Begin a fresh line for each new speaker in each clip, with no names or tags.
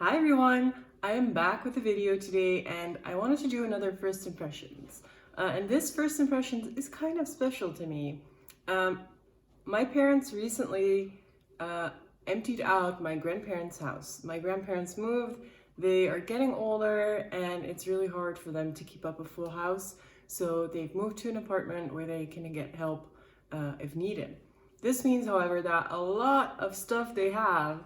Hi everyone, I am back with a video today and I wanted to do another first impressions. And this first impressions is kind of special to me. My parents recently emptied out my grandparents' house. My grandparents moved, they are getting older and it's really hard for them to keep up a full house. So they've moved to an apartment where they can get help if needed. This means, however, that a lot of stuff they have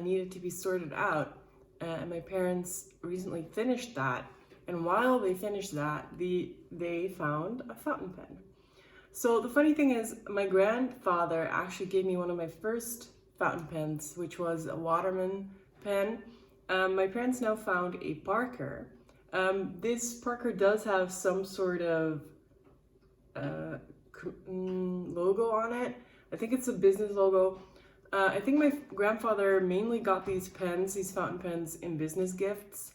needed to be sorted out. And my parents recently finished that. And while they finished that, they found a fountain pen. So the funny thing is, my grandfather actually gave me one of my first fountain pens, which was a Waterman pen. My parents now found a Parker. This Parker does have some sort of logo on it. I think it's a business logo. I think my grandfather mainly got these pens, these fountain pens, in business gifts.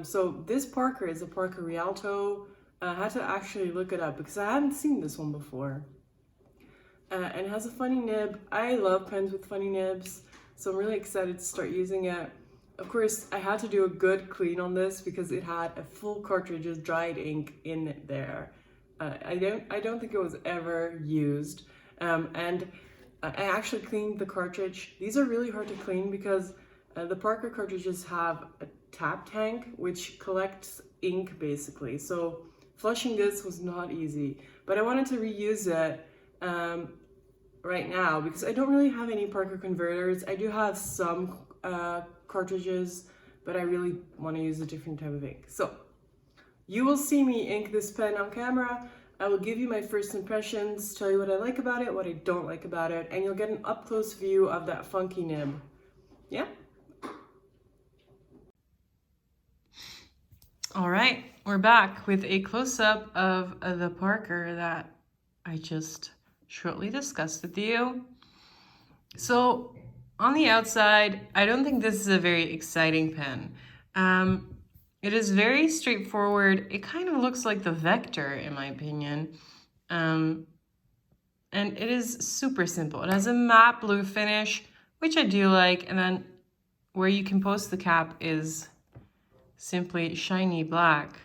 So this Parker is a Parker Rialto. I had to actually look it up because I hadn't seen this one before. And it has a funny nib. I love pens with funny nibs, so I'm really excited to start using it. Of course, I had to do a good clean on this because it had a full cartridge of dried ink in there. I don't think it was ever used. And I actually cleaned the cartridge. These are really hard to clean because the Parker cartridges have a tap tank which collects ink basically. So flushing this was not easy, but I wanted to reuse it right now because I don't really have any Parker converters. I do have some cartridges, but I really want to use a different type of ink. So you will see me ink this pen on camera. I will give you my first impressions, tell you what I like about it, what I don't like about it, and you'll get an up-close view of that funky nib. Yeah? All right, we're back with a close-up of the Parker that I just shortly discussed with you. So on the outside, I don't think this is a very exciting pen. It is very straightforward. It kind of looks like the Vector, in my opinion. And it is super simple. It has a matte blue finish, which I do like. And then where you can post the cap is simply shiny black.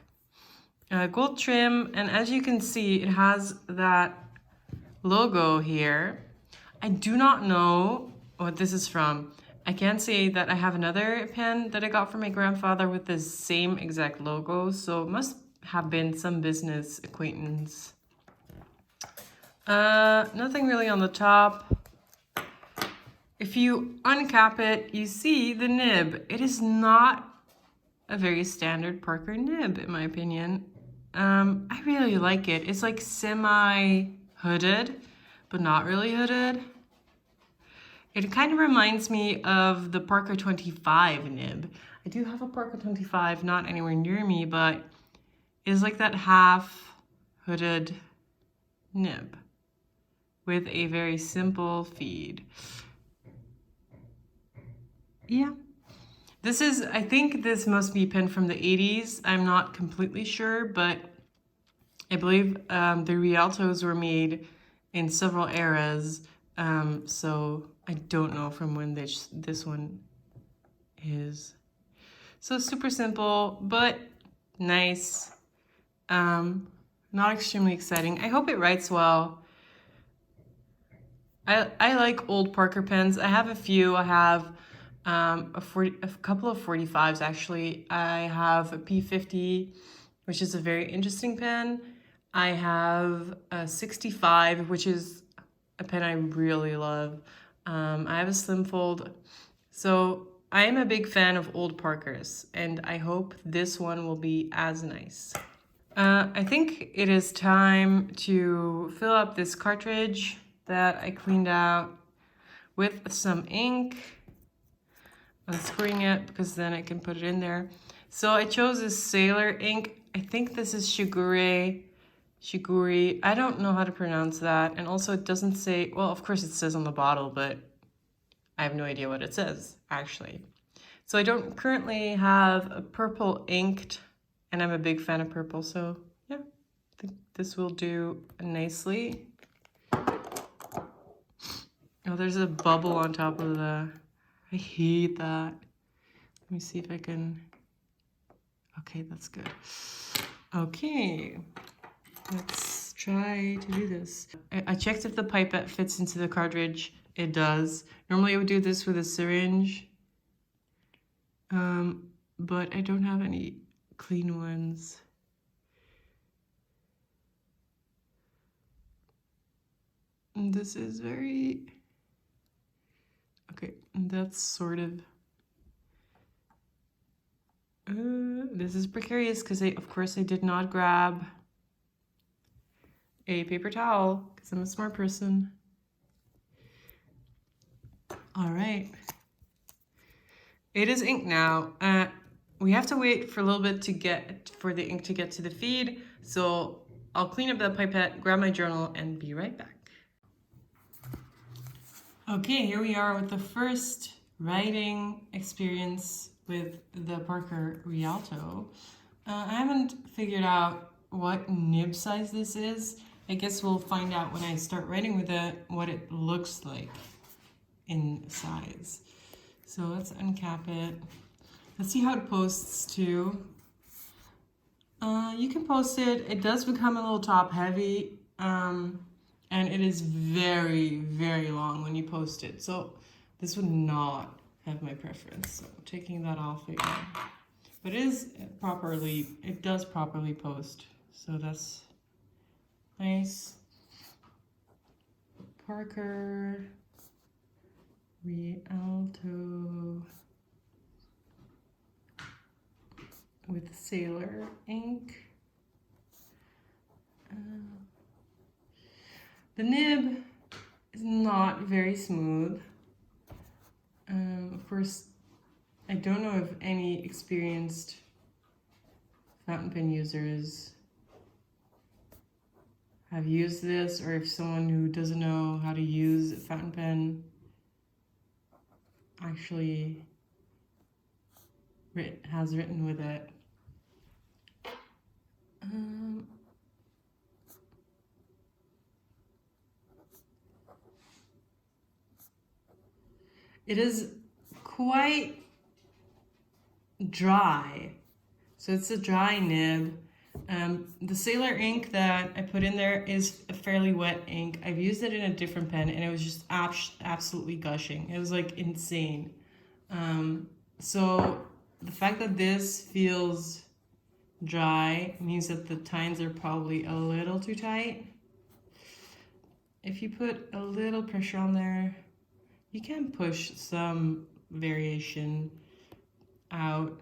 Gold trim, and as you can see, it has that logo here. I do not know what this is from. I can say that I have another pen that I got from my grandfather with the same exact logo, so it must have been some business acquaintance. Nothing really on the top. If you uncap it, you see the nib. It is not a very standard Parker nib, in my opinion. I really like it. It's like semi-hooded, but not really hooded. It kind of reminds me of the Parker 25 nib. I do have a Parker 25, not anywhere near me, but it's like that half hooded nib with a very simple feed. Yeah. This is, I think this must be a pen from the 80s. I'm not completely sure, but I believe the Rialtos were made in several eras. So I don't know from when this one is. So super simple, but nice. Not extremely exciting. I hope it writes well. I like old Parker pens. I have a few. I have a couple of 45s actually. I have a P50, which is a very interesting pen. I have a 65, which is a pen I really love. I have a slim fold. So I am a big fan of old Parkers, and I hope this one will be as nice. I think it is time to fill up this cartridge that I cleaned out with some ink. Unscrewing it because then I can put it in there. So I chose this Sailor ink. I think this is Shigure. I don't know how to pronounce that. And also it doesn't say, well, of course it says on the bottle, but I have no idea what it says, actually. So I don't currently have a purple inked, and I'm a big fan of purple, so yeah, I think this will do nicely. Oh, there's a bubble on top of the, I hate that. Let me see if I can, okay, that's good. Okay, let's try to do this. I checked if the pipette fits into the cartridge. It does. Normally I would do this with a syringe, but I don't have any clean ones. And this is very, okay, that's sort of, this is precarious because of course I did not grab a paper towel because I'm a smart person. All right. It is ink now. We have to wait for a little bit for the ink to get to the feed. So I'll clean up that pipette, grab my journal, and be right back. Okay, here we are with the first writing experience with the Parker Rialto. I haven't figured out what nib size this is. I guess we'll find out when I start writing with it what it looks like in size. So let's uncap it. Let's see how it posts too. You can post it. It does become a little top heavy, and it is very, very long when you post it. So this would not have my preference. So taking that off again. But it does properly post. So that's nice. Parker Rialto with Sailor ink. The nib is not very smooth. Of course, I don't know if any experienced fountain pen users have used this, or if someone who doesn't know how to use a fountain pen actually has written with it. It is quite dry, so it's a dry nib. The Sailor ink that I put in there is a fairly wet ink. I've used it in a different pen and it was just absolutely gushing. It was like insane. So the fact that this feels dry means that the tines are probably a little too tight. If you put a little pressure on there, you can push some variation out,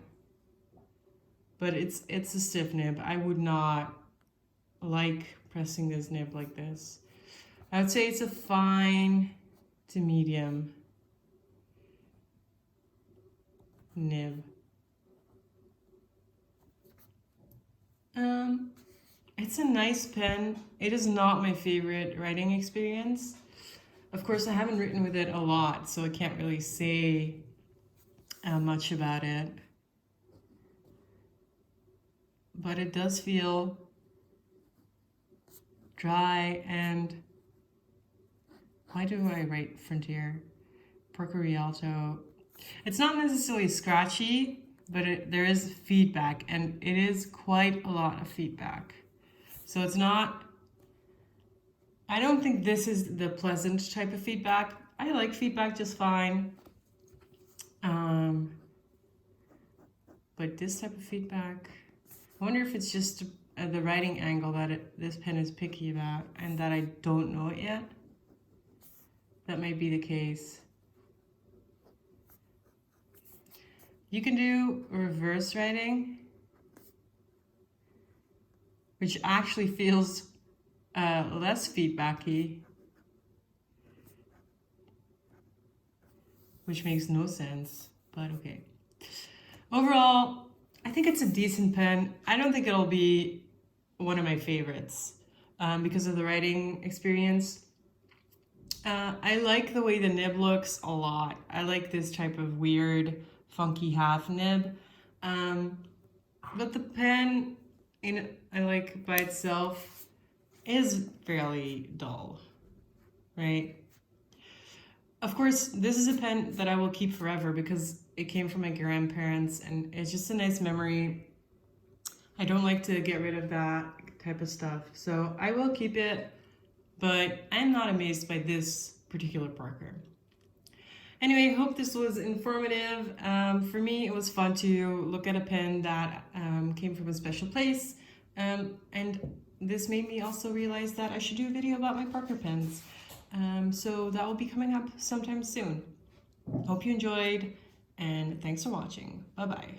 but it's a stiff nib. I would not like pressing this nib like this. I would say it's a fine to medium nib. It's a nice pen. It is not my favorite writing experience. Of course, I haven't written with it a lot, so I can't really say much about it. But it does feel dry, and why do I write Frontier? Parker Rialto. It's not necessarily scratchy, but there is feedback, and it is quite a lot of feedback. So it's not, I don't think this is the pleasant type of feedback. I like feedback just fine. But this type of feedback, I wonder if it's just the writing angle that this pen is picky about and that I don't know it yet. That may be the case. You can do reverse writing, which actually feels less feedbacky, which makes no sense, but okay. Overall, I think it's a decent pen. I don't think it'll be one of my favorites because of the writing experience. I like the way the nib looks a lot. I like this type of weird, funky half nib. But the pen, I like by itself, is fairly dull, right? Of course, this is a pen that I will keep forever because it came from my grandparents, and it's just a nice memory. I don't like to get rid of that type of stuff, so I will keep it, but I'm not amazed by this particular Parker. Anyway, I hope this was informative. For me, it was fun to look at a pen that came from a special place, and this made me also realize that I should do a video about my Parker pens. So that will be coming up sometime soon. Hope you enjoyed, and thanks for watching. Bye-bye.